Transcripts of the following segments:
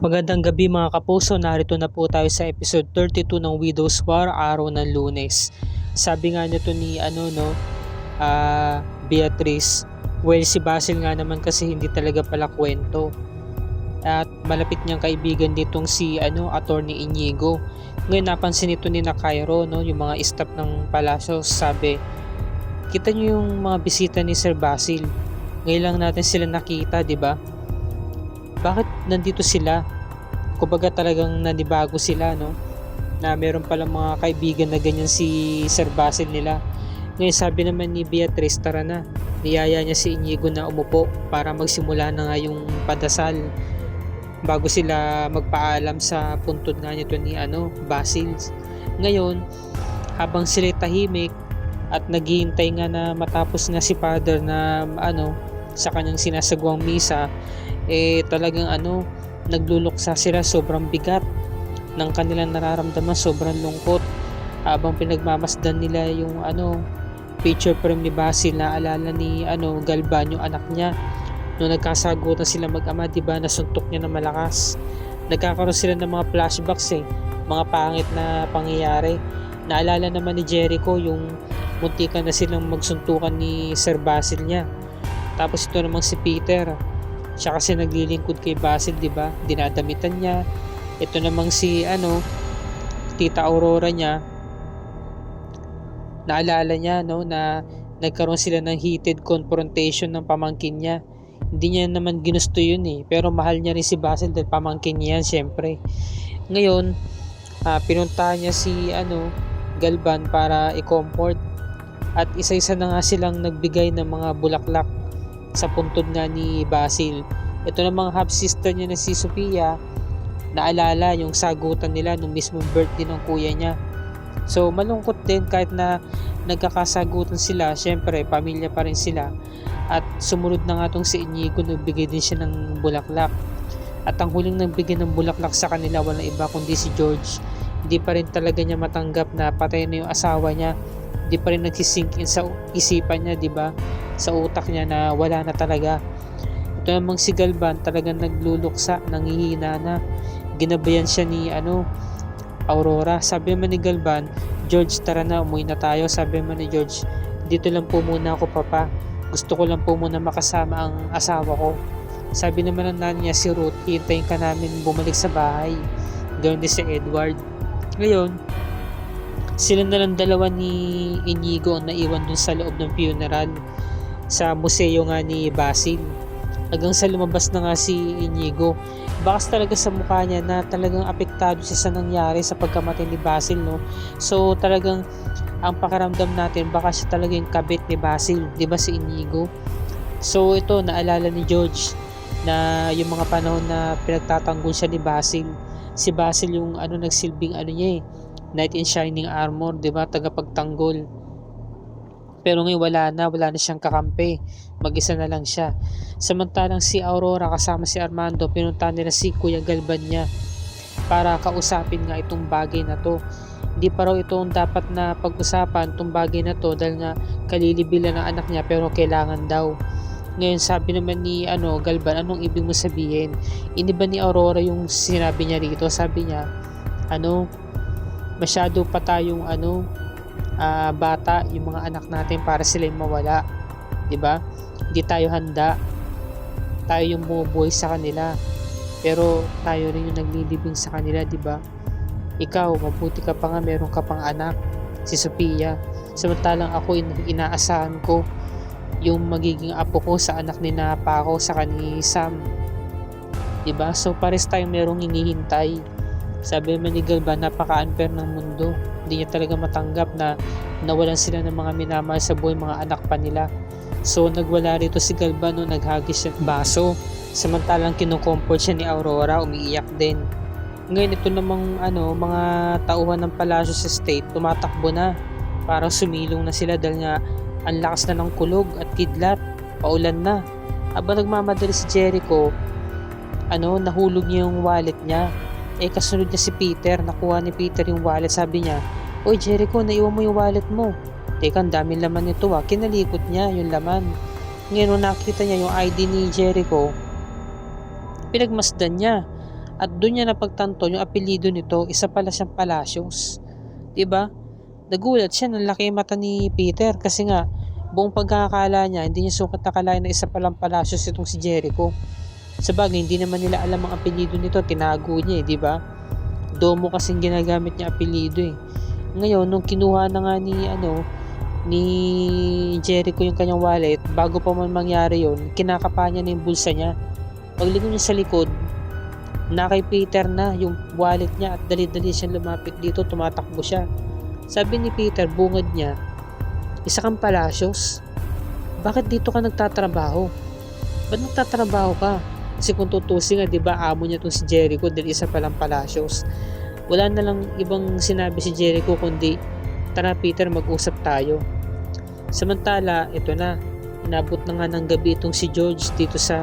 Magandang gabi mga kapuso, narito na po tayo sa episode 32 ng Widow's War, araw ng Lunes. Sabi nga nito ni Beatrice, well si Basil nga naman kasi hindi talaga pala kwento. At malapit niyang kaibigan ditong si Attorney Inigo. Ngayon napansin nito ni Cairo, yung mga staff ng palasyo, sabi, kita niyo yung mga bisita ni Sir Basil. Ngayon lang natin sila nakita, di ba? Bakit nandito sila? Kumbaga talagang nanibago sila, na meron palang mga kaibigan na ganyan si Sir Basil nila. Ngayon sabi naman ni Beatrice, tara na. Niyaya niya si Inigo na umupo para magsimula na nga yung padasal bago sila magpaalam sa puntod nga nito ni Basil. Ngayon, habang sila tahimik at naghihintay nga na matapos nga si Father na sa kanyang sinasagwang misa, talagang nagluluksa sila, sobrang bigat ng kanilang nararamdaman, sobrang lungkot habang pinagmamasdan nila yung picture frame ni Basil na alala ni Galvan, yung anak niya nung nagkasagutan sila mag-ama, diba, nasuntok niya na malakas. Nagkakaroon sila ng mga flashbacks, mga pangit na pangyayari. Naalala naman ni Jericho yung muntikan na silang magsuntukan ni Sir Basil niya. Tapos ito namang si Peter, siya kasi naglilingkod kay Basil, diba? Dinadamitan niya. Ito namang si Tita Aurora niya. Naalala niya na nagkaroon sila ng heated confrontation ng pamangkin niya. Hindi niya naman ginusto yun pero mahal niya rin si Basil dahil pamangkin niya yan, syempre. Ngayon, pinuntahan niya si Galvan para i-comfort, at isa-isa na nga silang nagbigay ng mga bulaklak sa puntod nga ni Basil. Ito namang half-sister niya na si Sophia, naalala yung sagutan nila nung mismong birthday ng kuya niya. So malungkot din kahit na nagkakasagutan sila, syempre pamilya pa rin sila. At sumunod na nga tong si Inigo, nagbigay din siya ng bulaklak. At ang huling nagbigay ng bulaklak sa kanila, walang iba kundi si George. Hindi pa rin talaga niya matanggap na patay na yung asawa niya. Hindi pa rin nagsisink in sa isipan niya, diba? Sa utak niya na wala na talaga. Ito namang si Galvan, talagang nagluluksa, nangihina na. Ginabayan siya ni Aurora. Sabi man ni Galvan, George, tara na, umuwi na tayo. Sabi man ni George, dito lang po muna ako, Papa. Gusto ko lang po muna makasama ang asawa ko. Sabi naman ng nanay niya, si Ruth, hintayin ka namin bumalik sa bahay. Ganoon din si Edward. Ngayon, sila na lang dalawa ni Inigo ang naiwan dun sa loob ng funeral sa museo nga ni Basil. Hanggang sa lumabas na nga si Inigo, bakas talaga sa mukha niya na talagang apektado siya sa nangyari sa pagkamatay ni Basil, So talagang ang pakiramdam natin, baka siya talaga yung kabit ni Basil, di ba, si Inigo? So ito, naalala ni George na yung mga panahon na pinagtatanggol siya ni Basil. Si Basil yung nagsilbing niya knight in shining armor, di ba, tagapagtanggol. Pero ngayon wala na siyang kakampi, mag-isa na lang siya. Samantalang si Aurora kasama si Armando, pinuntahan nila si Kuya Galvan niya para kausapin nga itong bagay na to. Hindi pa raw ito dapat na pag-usapan, itong bagay na to, dahil nga kalilibilan ng anak niya, pero kailangan daw. Ngayon sabi naman ni Galvan, anong ibig mo sabihin? Iniba ni Aurora yung sinabi niya rito. Sabi niya, masyado pa tayong bata yung mga anak natin para sila yung mawala, 'di ba? Hindi tayo handa. Tayo yung bumubuhay sa kanila, pero tayo rin yung naglilibing sa kanila, 'di ba? Ikaw, mabuti ka pa nga, meron ka pang anak, si Sophia. Samantalang ako, inaasahan ko yung magiging apo ko sa anak ni Napa ko, sa ni Sam, 'di ba? So pares tayong merong hinihintay. Sabi man ni Galvan, napaka-unfair ng mundo. Hindi niya talaga matanggap na nawalan sila ng mga minamahal sa buhay, mga anak pa nila. So nagwala rito si Galvan, naghagis siya ng baso. Samantalang kinukomfort siya ni Aurora, umiiyak din. Ngayon ito namang mga tauhan ng palasyo sa state, tumatakbo na para sumilong na sila dahil nga ang lakas na ng kulog at kidlat, paulan na. Habang nagmamadali si Jericho, nahulog niya yung wallet niya. Kasunod niya si Peter, nakuha ni Peter yung wallet. Sabi niya, oy Jericho, naiwan mo yung wallet mo. Teka, ang daming laman nito Kinalikot niya yung laman. Ngayon nung nakita niya yung ID ni Jericho, pinagmasdan niya. At doon niya napagtanto yung apelyido nito, isa pala siyang Palacios. 'Di ba? Nagulat siya, nanlaki yung mata ni Peter kasi nga buong pagkakakala niya hindi niya sukat akalain na isa palang Palacios itong si Jericho. Sabagay hindi naman nila alam ang apelyido nito, tinago niya 'di ba? Domo kasing ginagamit niya apelyido eh. Ngayon nung kinuha na nga ni Jericho yung kanyang wallet, bago pa man mangyari yon, kinakapa niya na yung bulsa niya. Paglingon niya sa likod, na kay Peter na yung wallet niya at dali-dali siyang lumapit dito, tumatakbo siya. Sabi ni Peter, bungad niya, isa kang Palacios? Bakit dito ka nagtatrabaho? Ba't nagtatrabaho ka? Kasi kung tutusin nga, di ba, amo niya tong si Jericho dahil isa palang Palacios. Wala na lang ibang sinabi si Jericho kundi, tara Peter, mag-usap tayo. Samantala, ito na, inabot na nga ng gabi itong si George dito sa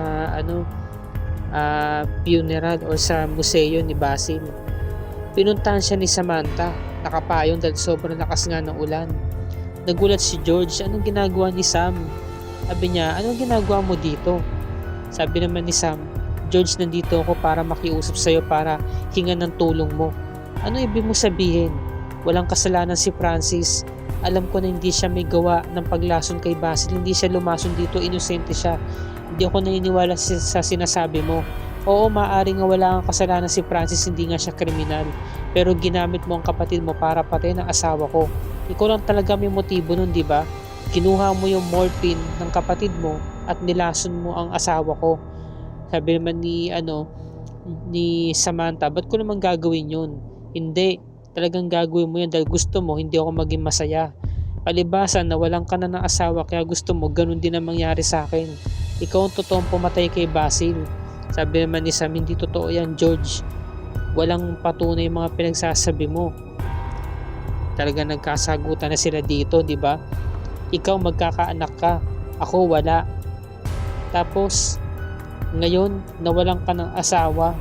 funeral or sa museo ni Basil. Pinuntahan siya ni Samantha, nakapayong dahil sobrang lakas nga ng ulan. Nagulat si George, anong ginagawa ni Sam? Sabi niya, anong ginagawa mo dito? Sabi naman ni Sam, George, nandito ako para makiusap sa'yo para hingan ng tulong mo. Ano ibig mo sabihin? Walang kasalanan si Francis. Alam ko na hindi siya may gawa ng paglason kay Basil. Hindi siya lumason dito, inosente siya. Hindi ako naniniwala sa sinasabi mo. Oo, maaari nga wala ang kasalanan si Francis, hindi nga siya kriminal. Pero ginamit mo ang kapatid mo para patayin ang asawa ko. Ikaw lang talaga may motibo nun, di ba? Kinuha mo yung morphine ng kapatid mo at nilason mo ang asawa ko. Sabi naman ni Samantha, ba't ko naman gagawin yun? Hindi, talagang gagawin mo yun dahil gusto mo hindi ako maging masaya. Palibasan na walang ka na ng asawa kaya gusto mo ganun din ang mangyari sa akin. Ikaw ang totoong pumatay kay Basil. Sabi naman ni Sam, hindi totoo yan George. Walang patunay yung mga pinagsasabi mo. Talagang nagkasagutan na sila dito, di ba? Ikaw magkakaanak ka, ako wala. Tapos ngayon nawalan ka ng asawa.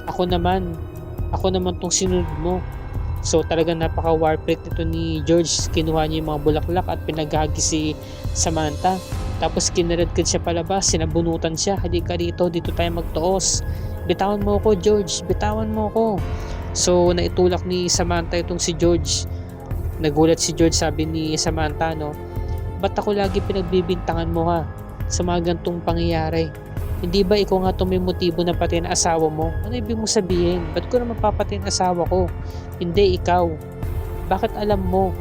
Ako naman tong sinunod mo. So talagang napaka warped nito ni George. Kinuha niya yung mga bulaklak at pinaghagi si Samantha. Tapos kinaradkad siya palabas, sinabunutan siya. Halika rito, dito tayo magtuos. Bitawan mo ako George, bitawan mo ako. So naitulak ni Samantha itong si George. Nagulat si George, sabi ni Samantha, ba't ako lagi pinagbibintangan mo ha sa mga gantong pangyayari? Hindi ba ikaw nga itong may motibo na patayin ang asawa mo? Ano ibig mo sabihin? Ba't ko naman papatayin ang asawa ko? Hindi ikaw. Bakit alam mo?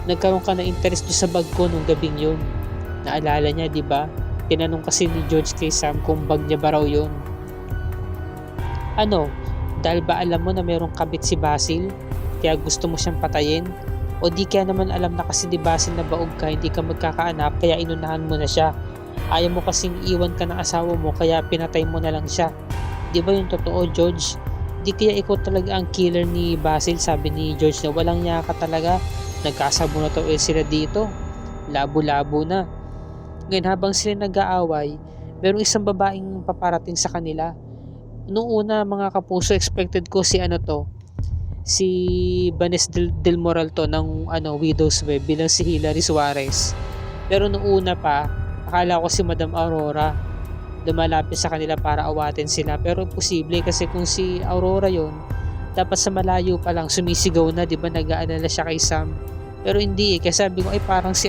Nagkaroon ka na interest doon sa bag ko nung gabing yun. Naalala niya, di ba? Tinanong kasi ni George kay Sam kung bag niya ba raw yun. Ano? Dahil ba alam mo na mayroong kabit si Basil? Kaya gusto mo siyang patayin? O di kaya naman alam na kasi ni Basil na baog ka, hindi ka magkakaanak, kaya inunahan mo na siya. Ayaw mo kasing iwan ka ng asawa mo, kaya pinatay mo na lang siya. Di ba yung totoo, George? Di kaya ikaw talaga ang killer ni Basil? Sabi ni George na walang niya ka talaga. Nagkasabo na to sila dito. Labo-labo na. Ngayon habang sila nag-aaway, merong isang babaeng paparating sa kanila. Noong una mga kapuso, expected ko si Vanessa del Moral to ng Widow's Web bilang si Hilary Suarez. Pero noong una pa, akala ko si Madam Aurora lumalapit sa kanila para awatin sila. Pero posible kasi kung si Aurora yon, dapat sa malayo pa lang sumisigaw na, di ba, nag-aalala siya kay Sam. Pero hindi eh, kasi sabi ko ay parang si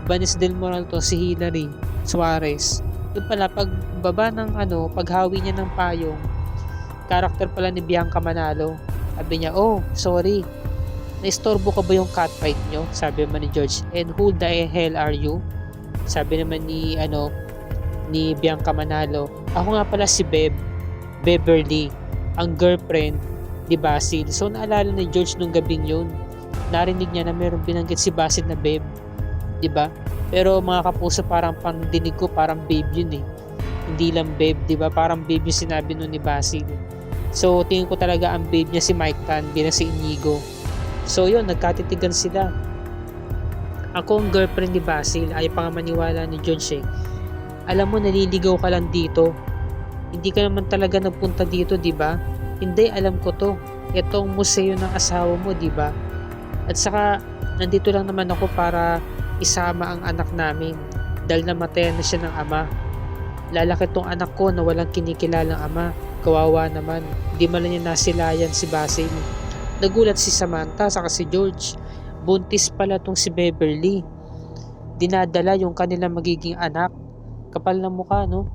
Vanessa del Moral to, si Hilary Suarez. Doon pala pagbaba ng paghawi niya ng payong, karakter pala ni Bianca Manalo. Sabi niya, oh sorry, naistorbo ka ba yung catfight nyo? Sabi naman ni George, and who the hell are you? Sabi naman ni Bianca Manalo, ako nga pala si Beverly, ang girlfriend ni Basil. So naalala ni George nung gabing yun, narinig niya na mayroong binanggit si Basil na babe, di ba? Pero mga kapuso, parang pandinig ko parang babe yun eh, hindi lang babe, di ba? Parang babe yung sinabi nun ni Basil. So tingin ko talaga ang babe niya si Mike Tan bilang si Inigo. So yun, nagkatitigan sila. Ako ang girlfriend ni Basil, ay pa nga maniwala ni George eh. Alam mo, naliligaw ka lang dito. Hindi ka naman talaga nagpunta dito, di ba? Hindi, alam ko to. Ito ang museo ng asawa mo, di ba? At saka, nandito lang naman ako para isama ang anak namin dahil namatayan na siya ng ama. Lalaki tong anak ko na walang kinikilalang ama. Kawawa naman, di man lang niya nasilayan si Basil. Nagulat si Samantha saka si George. Buntis pala tong si Beverly. Dinadala yung kanilang magiging anak. Kapal ng mukha, no?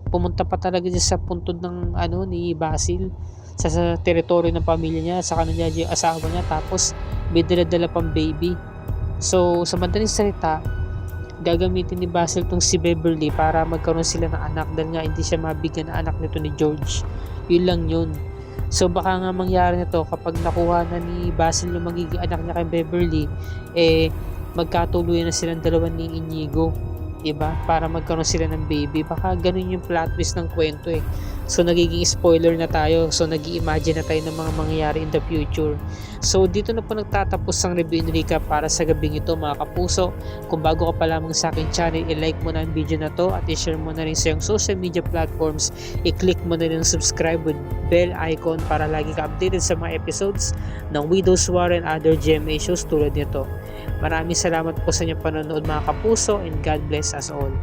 Pumunta pa talaga siya sa puntod ng ni Basil sa teritoryo ng pamilya niya, sa kanila yung asawa niya, tapos may dala-dala pang baby. So, sa madaling salita, gagamitin ni Basil tong si Beverly para magkaroon sila ng anak dahil nga hindi siya mabigyan ng anak nito ni George. Yun lang yun. So baka nga mangyari nito kapag nakuha na ni Basil yung magiging anak niya kay Beverly, magkatuluyan na silang dalawa ni Inigo, diba? Para magkaroon sila ng baby. Baka ganun yung plot twist ng kwento eh. So nagiging spoiler na tayo. So nag-i-imagine na tayo ng mga mangyayari in the future. So dito na po nagtatapos ang review and recap para sa gabing ito, mga kapuso. Kung bago ka pa lamang sa akin channel, i-like mo na ang video na to at i-share mo na rin sa iyong social media platforms. I-click mo na rin ang subscribe with bell icon para lagi ka updated sa mga episodes ng Widow's War and other GMA shows tulad nito. Maraming salamat po sa inyong panonood, mga kapuso, and God bless us all.